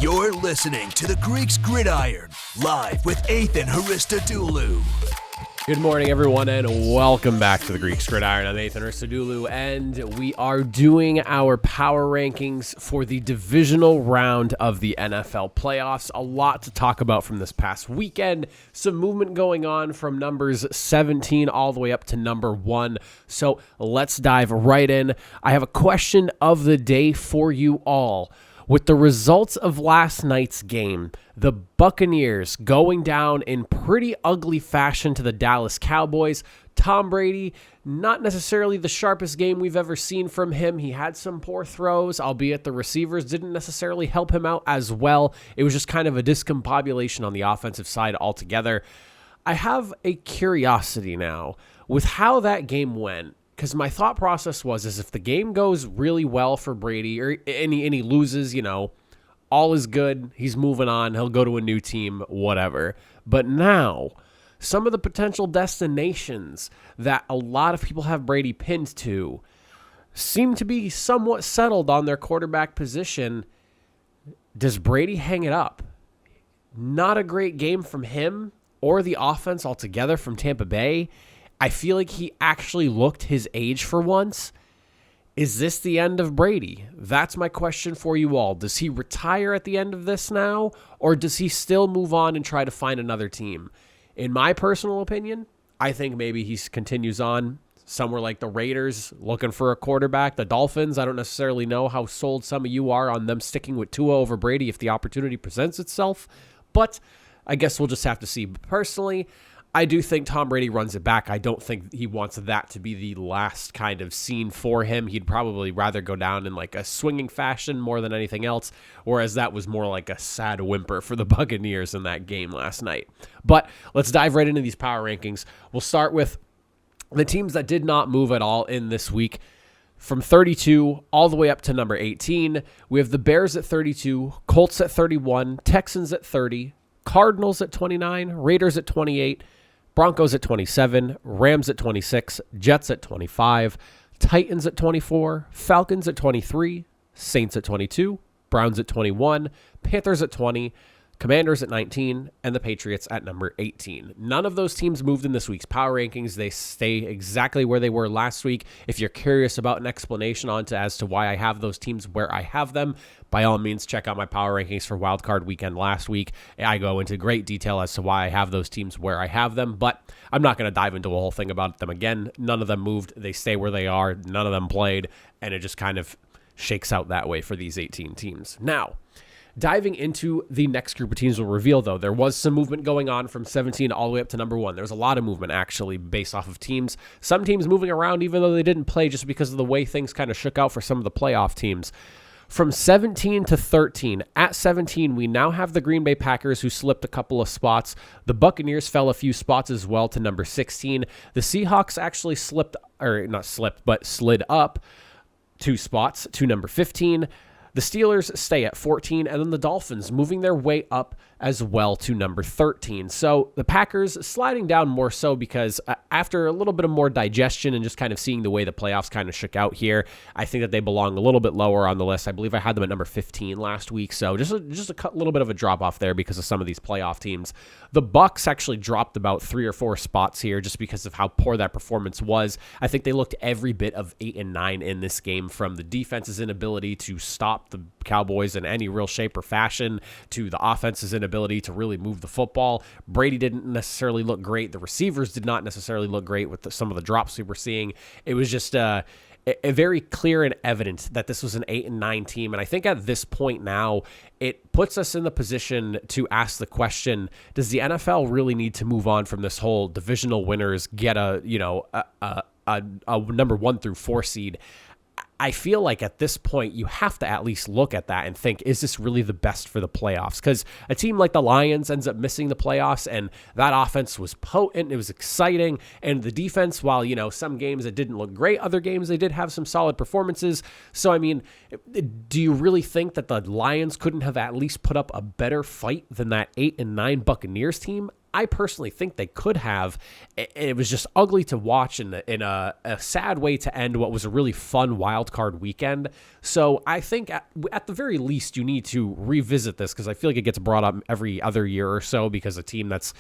You're listening to the Greeks Gridiron, live with Ethan Haristodoulou. Good morning, everyone, and welcome back to the Greeks Gridiron. I'm Ethan Haristodoulou, and we are doing our power rankings for the divisional round of the NFL playoffs. A lot to talk about from this past weekend. Some movement going on from numbers 17 all the way up to number 1. So let's dive right in. I have a question of the day for you all. With the results of last night's game, the Buccaneers going down in pretty ugly fashion to the Dallas Cowboys. Tom Brady, not necessarily the sharpest game we've ever seen from him. He had some poor throws, albeit the receivers didn't necessarily help him out as well. It was just kind of a discombobulation on the offensive side altogether. I have a curiosity now with how that game went. Because my thought process was, if the game goes really well for Brady and he loses, all is good. He's moving on. He'll go to a new team, whatever. But now, some of the potential destinations that a lot of people have Brady pinned to seem to be somewhat settled on their quarterback position. Does Brady hang it up? Not a great game from him or the offense altogether from Tampa Bay. I feel like he actually looked his age for once. Is this the end of Brady? That's my question for you all. Does he retire at the end of this now, or does he still move on and try to find another team? In my personal opinion, I think maybe he continues on somewhere like the Raiders, looking for a quarterback. The Dolphins, I don't necessarily know how sold some of you are on them sticking with Tua over Brady if the opportunity presents itself, but I guess we'll just have to see. Personally, I do think Tom Brady runs it back. I don't think he wants that to be the last kind of scene for him. He'd probably rather go down in like a swinging fashion more than anything else, whereas that was more like a sad whimper for the Buccaneers in that game last night. But let's dive right into these power rankings. We'll start with the teams that did not move at all in this week. From 32 all the way up to number 18, we have the Bears at 32, Colts at 31, Texans at 30, Cardinals at 29, Raiders at 28, Broncos at 27, Rams at 26, Jets at 25, Titans at 24, Falcons at 23, Saints at 22, Browns at 21, Panthers at 20, Commanders at 19, and the Patriots at number 18. None of those teams moved in this week's power rankings. They stay exactly where they were last week. If you're curious about an explanation as to why I have those teams where I have them, by all means, check out my power rankings for wildcard weekend last week. I go into great detail as to why I have those teams where I have them, but I'm not going to dive into a whole thing about them again. None of them moved. They stay where they are. None of them played, and it just kind of shakes out that way for these 18 teams. Now, diving into the next group of teams will reveal, though, there was some movement going on from 17 all the way up to number 1. There was a lot of movement, actually, based off of teams. Some teams moving around even though they didn't play just because of the way things kind of shook out for some of the playoff teams. From 17 to 13, at 17, we now have the Green Bay Packers who slipped a couple of spots. The Buccaneers fell a few spots as well to number 16. The Seahawks actually slid up 2 spots to number 15. The Steelers stay at 14, and then the Dolphins moving their way up as well to number 13. So the Packers sliding down more so because after a little bit of more digestion and just kind of seeing the way the playoffs kind of shook out here, I think that they belong a little bit lower on the list. I believe I had them at number 15 last week, so just a little bit of a drop off there because of some of these playoff teams. The Bucs actually dropped about 3 or 4 spots here just because of how poor that performance was. I think they looked every bit of 8 and 9 in this game, from the defense's inability to stop the Cowboys in any real shape or fashion to the offense's inability to really move the football. Brady didn't necessarily look great. The receivers did not necessarily look great with some of the drops we were seeing. It was just a very clear and evident that this was an 8 and 9 team. And I think at this point now, it puts us in the position to ask the question, does the NFL really need to move on from this whole divisional winners get a number 1 through 4 seed? I feel like at this point, you have to at least look at that and think, is this really the best for the playoffs? Because a team like the Lions ends up missing the playoffs, and that offense was potent. It was exciting. And the defense, while, some games it didn't look great, other games they did have some solid performances. So, I mean, do you really think that the Lions couldn't have at least put up a better fight than that 8 and 9 Buccaneers team? I personally think they could have. It was just ugly to watch in a sad way to end what was a really fun wild card weekend. So I think at the very least you need to revisit this, because I feel like it gets brought up every other year or so, because a team that's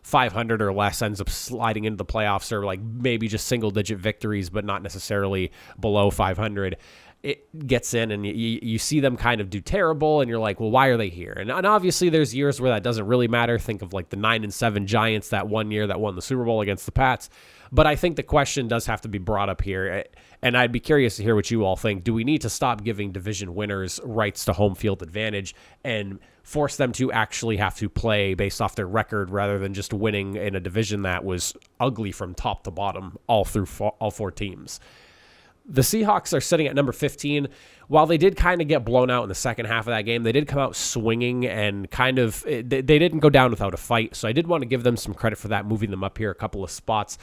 500 or less ends up sliding into the playoffs, or like maybe just single digit victories but not necessarily below 500. It gets in and you see them kind of do terrible, and you're like, well, why are they here? And obviously there's years where that doesn't really matter. Think of like the 9-7 Giants that one year that won the Super Bowl against the Pats. But I think the question does have to be brought up here, and I'd be curious to hear what you all think. Do we need to stop giving division winners rights to home field advantage and force them to actually have to play based off their record, rather than just winning in a division that was ugly from top to bottom all through all four teams? The Seahawks are sitting at number 15. While they did kind of get blown out in the second half of that game, they did come out swinging and they didn't go down without a fight. So I did want to give them some credit for that, moving them up here a couple of spots.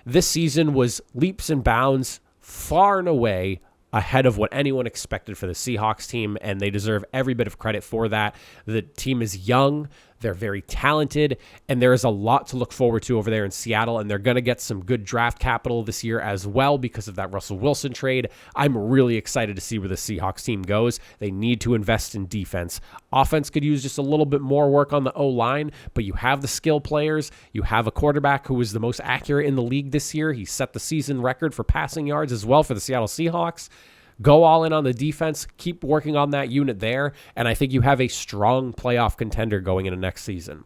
This season was leaps and bounds, far and away ahead of what anyone expected for the Seahawks team, and they deserve every bit of credit for that. The team is young, they're very talented, and there is a lot to look forward to over there in Seattle, and they're going to get some good draft capital this year as well because of that Russell Wilson trade. I'm really excited to see where the Seahawks team goes. They need to invest in defense. Offense could use just a little bit more work on the O-line, but you have the skill players. You have a quarterback who was the most accurate in the league this year. He set the season record for passing yards as well for the Seattle Seahawks. Go all in on the defense, keep working on that unit there, and I think you have a strong playoff contender going into next season.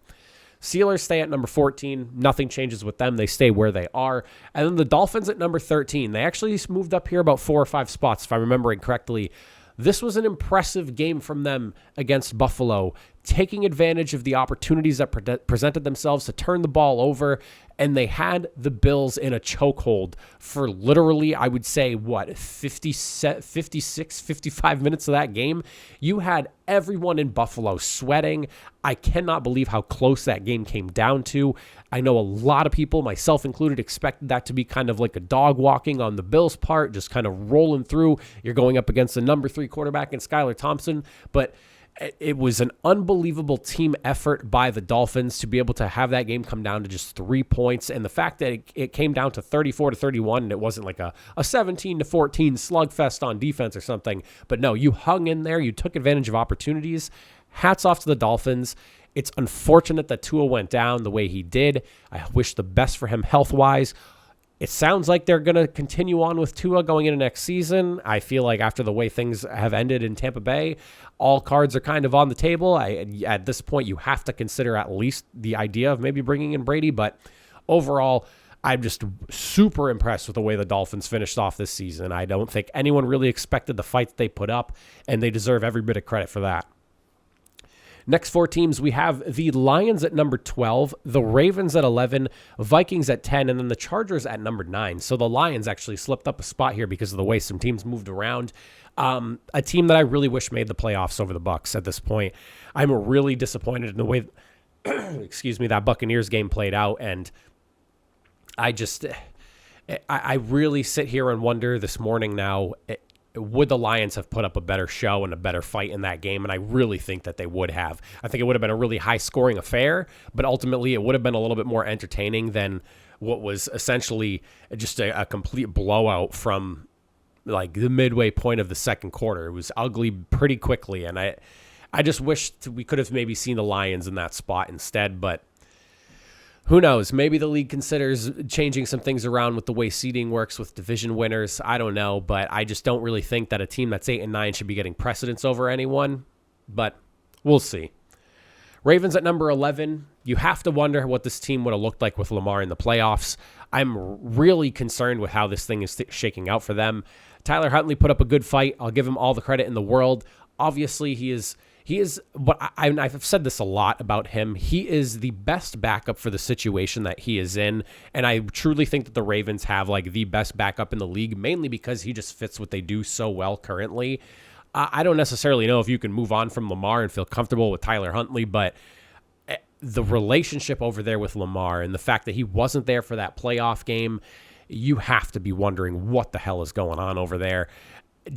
Steelers stay at number 14. Nothing changes with them. They stay where they are. And then the Dolphins at number 13. They actually moved up here about 4 or 5 spots, if I'm remembering correctly. This was an impressive game from them against Buffalo, taking advantage of the opportunities that presented themselves to turn the ball over, and they had the Bills in a chokehold for literally, I would say, 56, 55 minutes of that game. You had everyone in Buffalo sweating. I cannot believe how close that game came down to. I know a lot of people, myself included, expected that to be kind of like a dog walking on the Bills' part, just kind of rolling through. You're going up against the number 3 quarterback in Skylar Thompson, but it was an unbelievable team effort by the Dolphins to be able to have that game come down to just 3 points. And the fact that it came down to 34-31, and it wasn't like a 17-14 slugfest on defense or something. But no, you hung in there. You took advantage of opportunities. Hats off to the Dolphins. It's unfortunate that Tua went down the way he did. I wish the best for him health-wise. It sounds like they're going to continue on with Tua going into next season. I feel like after the way things have ended in Tampa Bay, all cards are kind of on the table. At this point, you have to consider at least the idea of maybe bringing in Brady. But overall, I'm just super impressed with the way the Dolphins finished off this season. I don't think anyone really expected the fight that they put up, and they deserve every bit of credit for that. Next 4 teams, we have the Lions at number 12, the Ravens at 11, Vikings at 10, and then the Chargers at number 9. So the Lions actually slipped up a spot here because of the way some teams moved around. A team that I really wish made the playoffs over the Bucs at this point. I'm really disappointed in the way, that Buccaneers game played out, and I really sit here and wonder this morning now, would the Lions have put up a better show and a better fight in that game? And I really think that they would have. I think it would have been a really high-scoring affair, but ultimately it would have been a little bit more entertaining than what was essentially just a complete blowout from like the midway point of the second quarter. It was ugly pretty quickly, and I just wish we could have maybe seen the Lions in that spot instead, but who knows? Maybe the league considers changing some things around with the way seeding works with division winners. I don't know, but I just don't really think that a team that's 8-9 should be getting precedence over anyone, but we'll see. Ravens at number 11. You have to wonder what this team would have looked like with Lamar in the playoffs. I'm really concerned with how this thing is shaking out for them. Tyler Huntley put up a good fight. I'll give him all the credit in the world. Obviously, he is what I've said this a lot about him. He is the best backup for the situation that he is in. And I truly think that the Ravens have like the best backup in the league, mainly because he just fits what they do so well currently. I don't necessarily know if you can move on from Lamar and feel comfortable with Tyler Huntley, but the relationship over there with Lamar and the fact that he wasn't there for that playoff game, you have to be wondering what the hell is going on over there.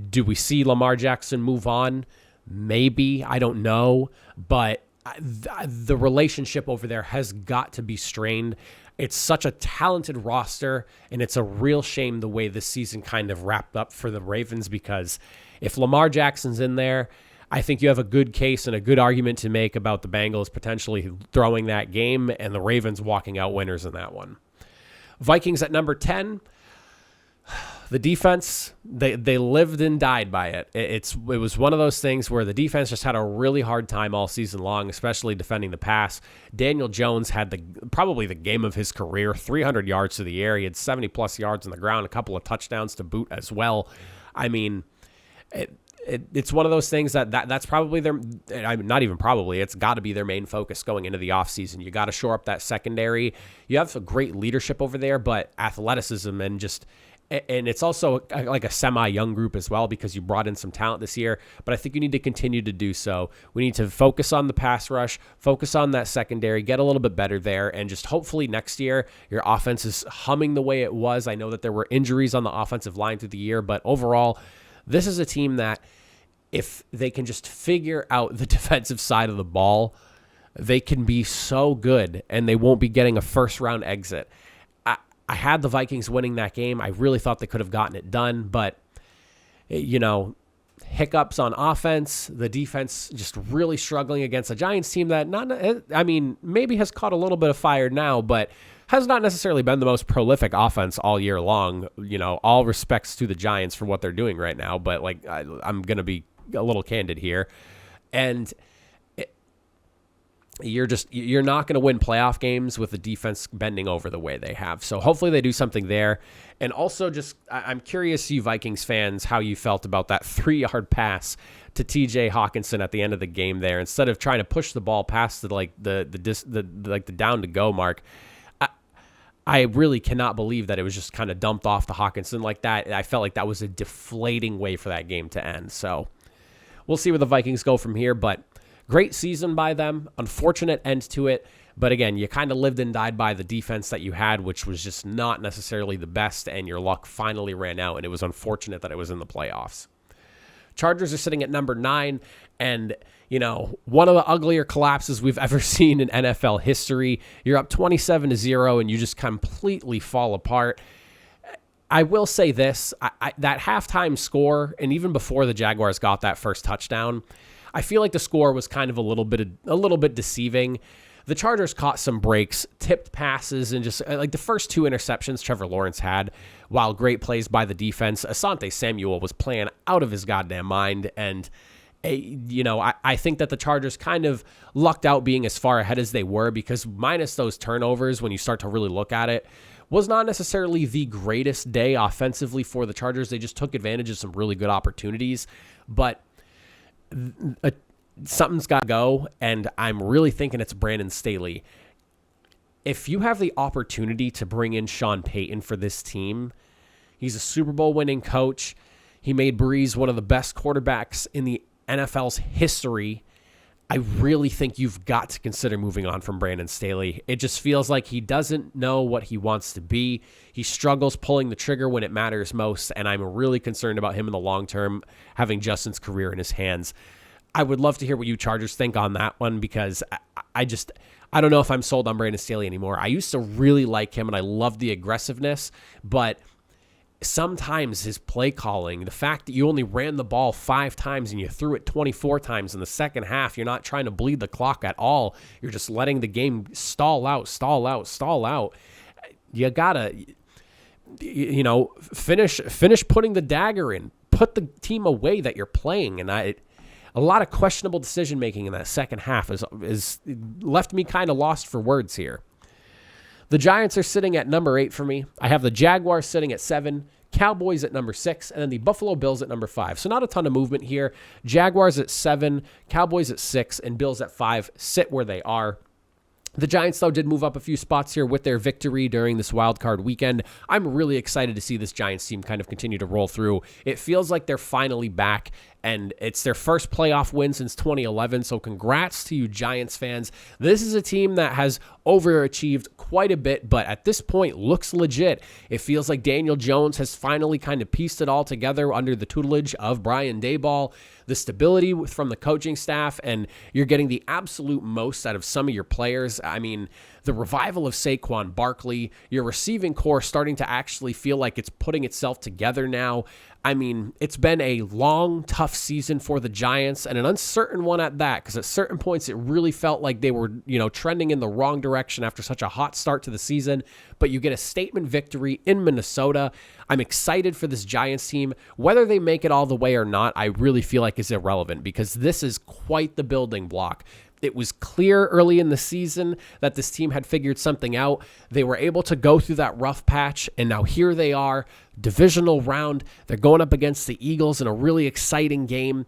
Do we see Lamar Jackson move on? Maybe, I don't know, but the relationship over there has got to be strained. It's such a talented roster, and it's a real shame the way this season kind of wrapped up for the Ravens, because if Lamar Jackson's in there, I think you have a good case and a good argument to make about the Bengals potentially throwing that game and the Ravens walking out winners in that one. Vikings at number 10. The defense, they lived and died by it. It was one of those things where the defense just had a really hard time all season long, especially defending the pass. Daniel Jones had probably the game of his career, 300 yards to the air. He had 70-plus yards on the ground, a couple of touchdowns to boot as well. I mean, it's one of those things that's probably not even probably, it's got to be their main focus going into the offseason. You got to shore up that secondary. You have a great leadership over there, but athleticism and it's also like a semi-young group as well, because you brought in some talent this year, but I think you need to continue to do so. We need to focus on the pass rush, focus on that secondary, get a little bit better there, and just hopefully next year your offense is humming the way it was. I know that there were injuries on the offensive line through the year, but overall, this is a team that if they can just figure out the defensive side of the ball, they can be so good, and they won't be getting a first-round exit. I had the Vikings winning that game. I really thought they could have gotten it done, but, hiccups on offense, the defense just really struggling against a Giants team that maybe has caught a little bit of fire now, but has not necessarily been the most prolific offense all year long. All respects to the Giants for what they're doing right now, but I'm going to be a little candid here. And you're not going to win playoff games with the defense bending over the way they have. So hopefully they do something there. And also I'm curious, you Vikings fans, how you felt about that 3-yard pass to TJ Hawkinson at the end of the game there. Instead of trying to push the ball past the down to go mark, I really cannot believe that it was just kind of dumped off to Hawkinson like that. I felt like that was a deflating way for that game to end. So we'll see where the Vikings go from here, but great season by them. Unfortunate end to it. But again, you kind of lived and died by the defense that you had, which was just not necessarily the best, and your luck finally ran out, and it was unfortunate that it was in the playoffs. Chargers are sitting at number 9, and, one of the uglier collapses we've ever seen in NFL history. You're up 27-0, and you just completely fall apart. I will say this, that halftime score, and even before the Jaguars got that first touchdown, I feel like the score was kind of a little bit deceiving. The Chargers caught some breaks, tipped passes, and just like the first 2 interceptions Trevor Lawrence had, while great plays by the defense. Asante Samuel was playing out of his goddamn mind, and I think that the Chargers kind of lucked out being as far ahead as they were, because minus those turnovers, when you start to really look at it, was not necessarily the greatest day offensively for the Chargers. They just took advantage of some really good opportunities, but something's got to go, and I'm really thinking it's Brandon Staley. If you have the opportunity to bring in Sean Payton for this team, he's a Super Bowl winning coach. He made Breeze one of the best quarterbacks in the NFL's history. I really think you've got to consider moving on from Brandon Staley. It just feels like he doesn't know what he wants to be. He struggles pulling the trigger when it matters most, and I'm really concerned about him in the long term, having Justin's career in his hands. I would love to hear what you Chargers think on that one, because I don't know if I'm sold on Brandon Staley anymore. I used to really like him, and I loved the aggressiveness, but sometimes his play calling, the fact that you only ran the ball 5 times and you threw it 24 times in the second half, you're not trying to bleed the clock at all. You're just letting the game stall out. You gotta, finish putting the dagger in, put the team away that you're playing. And a lot of questionable decision making in that second half is left me kind of lost for words here. The Giants are sitting at number 8 for me. I have the Jaguars sitting at 7, Cowboys at number 6, and then the Buffalo Bills at number 5. So not a ton of movement here. Jaguars at 7, Cowboys at 6, and Bills at 5 sit where they are. The Giants, though, did move up a few spots here with their victory during this wild card weekend. I'm really excited to see this Giants team kind of continue to roll through. It feels like they're finally back, and it's their first playoff win since 2011. So congrats to you Giants fans. This is a team that has overachieved quite a bit, but at this point looks legit. It feels like Daniel Jones has finally kind of pieced it all together under the tutelage of Brian Daboll. The stability from the coaching staff, and you're getting the absolute most out of some of your players. I mean, the revival of Saquon Barkley, your receiving core starting to actually feel like it's putting itself together now. I mean, it's been a long, tough season for the Giants, and an uncertain one at that, because at certain points it really felt like they were, trending in the wrong direction after such a hot start to the season. But you get a statement victory in Minnesota. I'm excited for this Giants team. Whether they make it all the way or not, I really feel like is irrelevant, because this is quite the building block. It was clear early in the season that this team had figured something out. They were able to go through that rough patch, and now here they are, divisional round. They're going up against the Eagles in a really exciting game.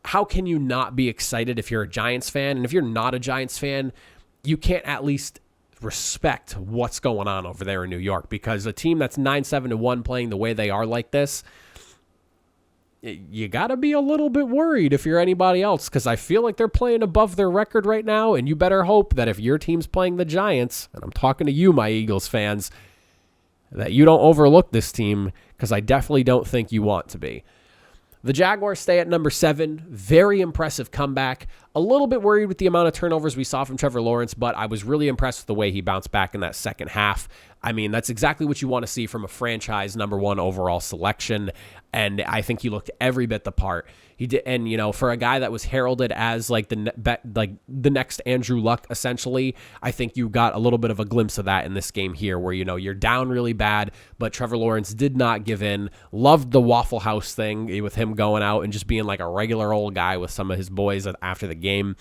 How can you not be excited if you're a Giants fan? And if you're not a Giants fan, you can't at least respect what's going on over there in New York, because a team that's 9-7-1 playing the way they are like this, you got to be a little bit worried if you're anybody else, because I feel like they're playing above their record right now, and you better hope that if your team's playing the Giants, and I'm talking to you, my Eagles fans, that you don't overlook this team, because I definitely don't think you want to be. The Jaguars stay at number 7. Very impressive comeback. A little bit worried with the amount of turnovers we saw from Trevor Lawrence, but I was really impressed with the way he bounced back in that second half. I mean, that's exactly what you want to see from a franchise number 1 overall selection, and I think he looked every bit the part. He did, and for a guy that was heralded as like the next Andrew Luck, essentially, I think you got a little bit of a glimpse of that in this game here, where you're down really bad, but Trevor Lawrence did not give in. Loved the Waffle House thing with him going out and just being like a regular old guy with some of his boys after the game.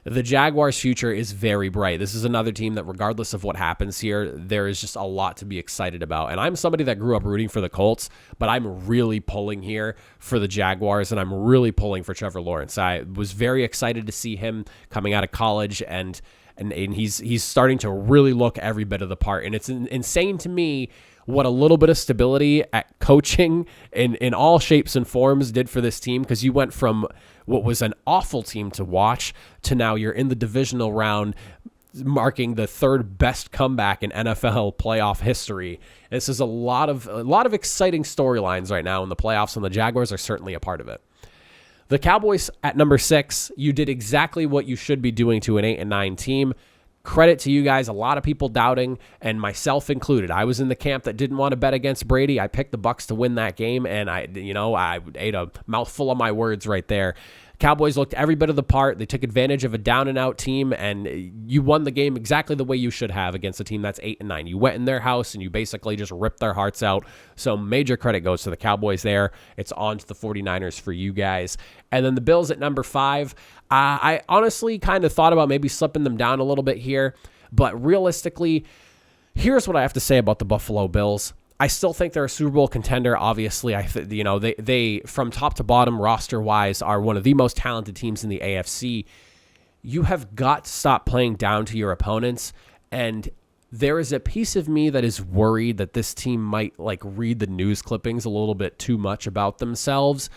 The Jaguars' future is very bright. This is another team that, regardless of what happens here, there is just a lot to be excited about. And I'm somebody that grew up rooting for the Colts, but I'm really pulling here for the Jaguars, and I'm really pulling for Trevor Lawrence. I was very excited to see him coming out of college, and he's starting to really look every bit of the part. And it's insane to me what a little bit of stability at coaching in all shapes and forms did for this team, because you went from what was an awful team to watch to now you're in the divisional round, marking the 3rd best comeback in NFL playoff history. This is a lot of exciting storylines right now in the playoffs, and the Jaguars are certainly a part of it. The Cowboys at number 6, you did exactly what you should be doing to an 8-9 team. Credit to you guys. A lot of people doubting, and myself included. I was in the camp that didn't want to bet against Brady. I picked the Bucs to win that game, and I ate a mouthful of my words right there. Cowboys looked every bit of the part. They took advantage of a down-and-out team, and you won the game exactly the way you should have against a team that's 8-9. You went in their house, and you basically just ripped their hearts out. So major credit goes to the Cowboys there. It's on to the 49ers for you guys. And then the Bills at number 5. I honestly kind of thought about maybe slipping them down a little bit here, but realistically, here's what I have to say about the Buffalo Bills. I still think they're a Super Bowl contender. Obviously, they from top to bottom roster-wise are one of the most talented teams in the AFC. You have got to stop playing down to your opponents, and there is a piece of me that is worried that this team might read the news clippings a little bit too much about themselves.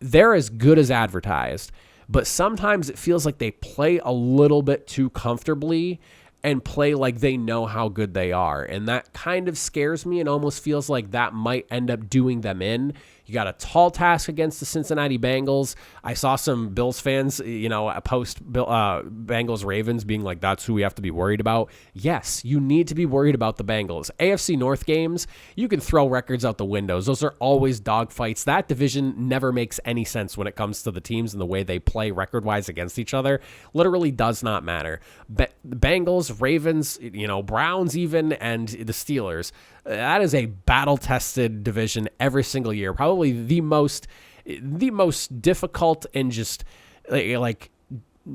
They're as good as advertised, but sometimes it feels like they play a little bit too comfortably and play like they know how good they are. And that kind of scares me and almost feels like that might end up doing them in. You got a tall task against the Cincinnati Bengals. I saw some Bills fans, post Bengals Ravens being like, that's who we have to be worried about. Yes, you need to be worried about the Bengals. AFC North games, you can throw records out the windows. Those are always dogfights. That division never makes any sense when it comes to the teams and the way they play record-wise against each other. Literally does not matter. Bengals, Ravens, Browns even, and the Steelers. That is a battle-tested division every single year. Probably the most difficult and just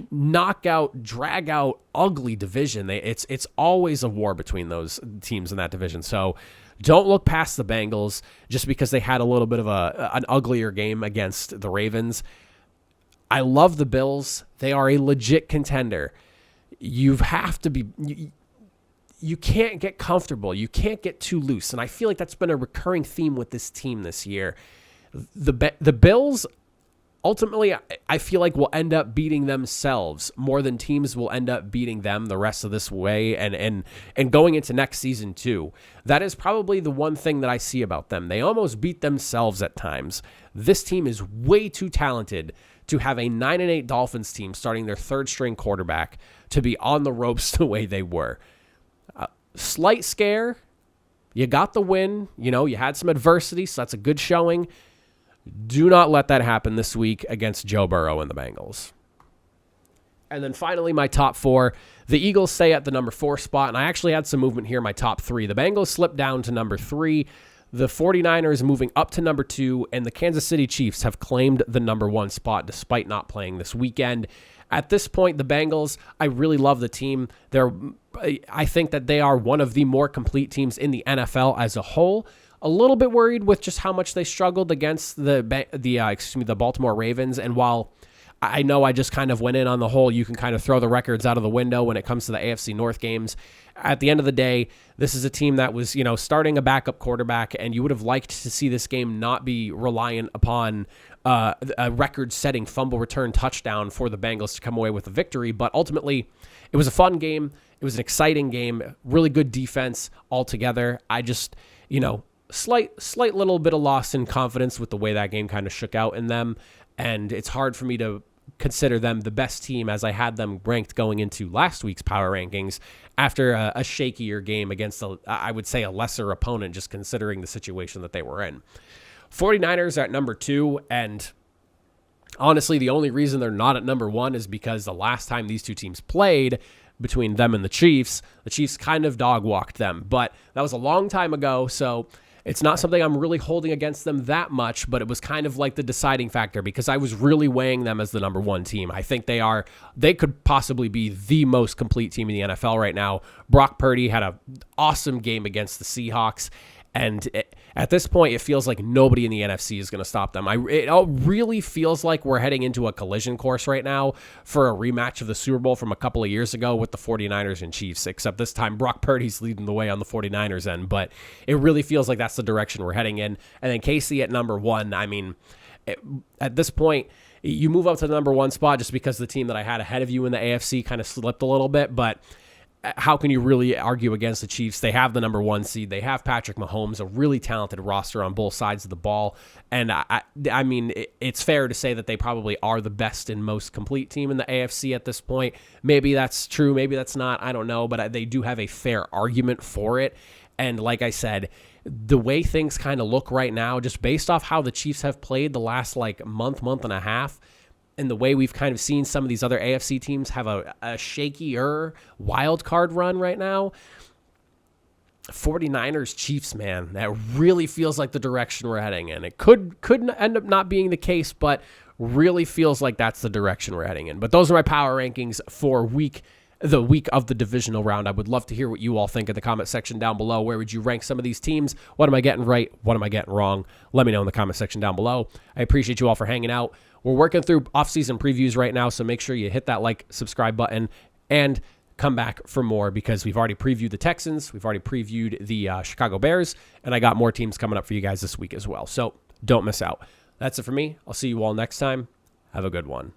knockout, drag out, ugly division. It's always a war between those teams in that division. So don't look past the Bengals just because they had a little bit of an uglier game against the Ravens. I love the Bills. They are a legit contender. You have to be. You can't get comfortable. You can't get too loose. And I feel like that's been a recurring theme with this team this year. The Bills ultimately, I feel like will end up beating themselves more than teams will end up beating them the rest of this way and going into next season too. That is probably the one thing that I see about them. They almost beat themselves at times. This team is way too talented to have a 9-8 Dolphins team starting their third string quarterback to be on the ropes the way they were. Slight scare. You got the win. You had some adversity, so that's a good showing. Do not let that happen this week against Joe Burrow and the Bengals. And then finally, my top 4. The Eagles stay at the number 4 spot, and I actually had some movement here in my top 3. The Bengals slipped down to number 3. The 49ers moving up to number 2, and the Kansas City Chiefs have claimed the number 1 spot despite not playing this weekend. At this point, the Bengals, I really love the team. I think that they are one of the more complete teams in the NFL as a whole. A little bit worried with just how much they struggled against the Baltimore Ravens. And while I know I just kind of went in on the whole, you can kind of throw the records out of the window when it comes to the AFC North games. At the end of the day, this is a team that was, starting a backup quarterback, and you would have liked to see this game not be reliant upon a record-setting fumble return touchdown for the Bengals to come away with a victory. But ultimately, it was a fun game. It was an exciting game. Really good defense altogether. I just, slight little bit of loss in confidence with the way that game kind of shook out in them, and it's hard for me to consider them the best team as I had them ranked going into last week's power rankings after a shakier game against, I would say, a lesser opponent, just considering the situation that they were in. 49ers are at number 2, and honestly, the only reason they're not at number 1 is because the last time these two teams played, between them and the Chiefs kind of dog walked them, but that was a long time ago, so it's not something I'm really holding against them that much, but it was kind of like the deciding factor because I was really weighing them as the number 1 team. I think they could possibly be the most complete team in the NFL right now. Brock Purdy had an awesome game against the Seahawks, and at this point, it feels like nobody in the NFC is going to stop them. It really feels like we're heading into a collision course right now for a rematch of the Super Bowl from a couple of years ago with the 49ers and Chiefs, except this time Brock Purdy's leading the way on the 49ers end, but it really feels like that's the direction we're heading in. And then KC at number 1, at this point, you move up to the number 1 spot just because the team that I had ahead of you in the AFC kind of slipped a little bit, but how can you really argue against the Chiefs? They have the number 1 seed. They have Patrick Mahomes, a really talented roster on both sides of the ball. And it's fair to say that they probably are the best and most complete team in the AFC at this point. Maybe that's true. Maybe that's not. I don't know. But they do have a fair argument for it. And like I said, the way things kind of look right now, just based off how the Chiefs have played the last month and a half, and the way we've kind of seen some of these other AFC teams have a shakier wild card run right now, 49ers Chiefs, man, that really feels like the direction we're heading in. It could end up not being the case, but really feels like that's the direction we're heading in. But those are my power rankings for the week of the divisional round. I would love to hear what you all think in the comment section down below. Where would you rank some of these teams? What am I getting right? What am I getting wrong? Let me know in the comment section down below. I appreciate you all for hanging out. We're working through off-season previews right now, so make sure you hit that like, subscribe button, and come back for more because we've already previewed the Texans, we've already previewed the Chicago Bears, and I got more teams coming up for you guys this week as well. So don't miss out. That's it for me. I'll see you all next time. Have a good one.